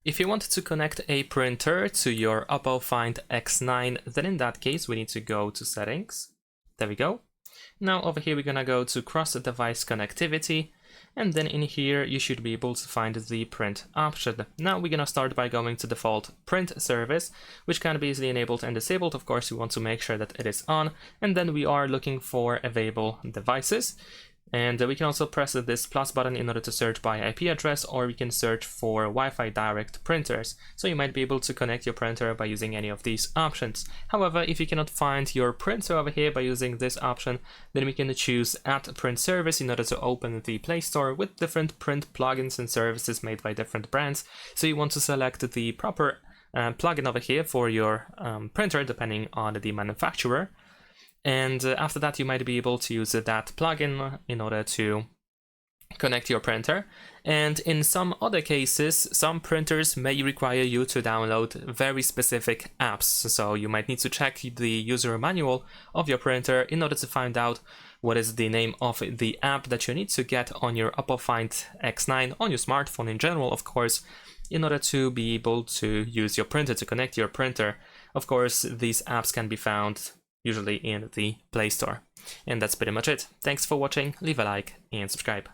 If you want to connect a printer to your OPPO Find X9, then in that case we need to go to settings. There we go. Now over here we're gonna go to cross-device connectivity, and then in here you should be able to find the print option. Now we're gonna start by going to default print service, which can be easily enabled and disabled. Of course, we want to make sure that it is on, and then we are looking for available devices. And we can also press this plus button in order to search by IP address, or we can search for Wi-Fi direct printers. So you might be able to connect your printer by using any of these options. However, if you cannot find your printer over here by using this option, then we can choose Add Print Service in order to open the Play Store with different print plugins and services made by different brands. So you want to select the proper plugin over here for your printer, depending on the manufacturer. And after that, you might be able to use that plugin in order to connect your printer. And in some other cases, some printers may require you to download very specific apps. So you might need to check the user manual of your printer in order to find out what is the name of the app that you need to get on your OPPO Find X9, on your smartphone in general, of course, in order to be able to use your printer, to connect your printer. Of course, these apps can be found usually in the Play Store. And that's pretty much it. Thanks for watching, leave a like and subscribe.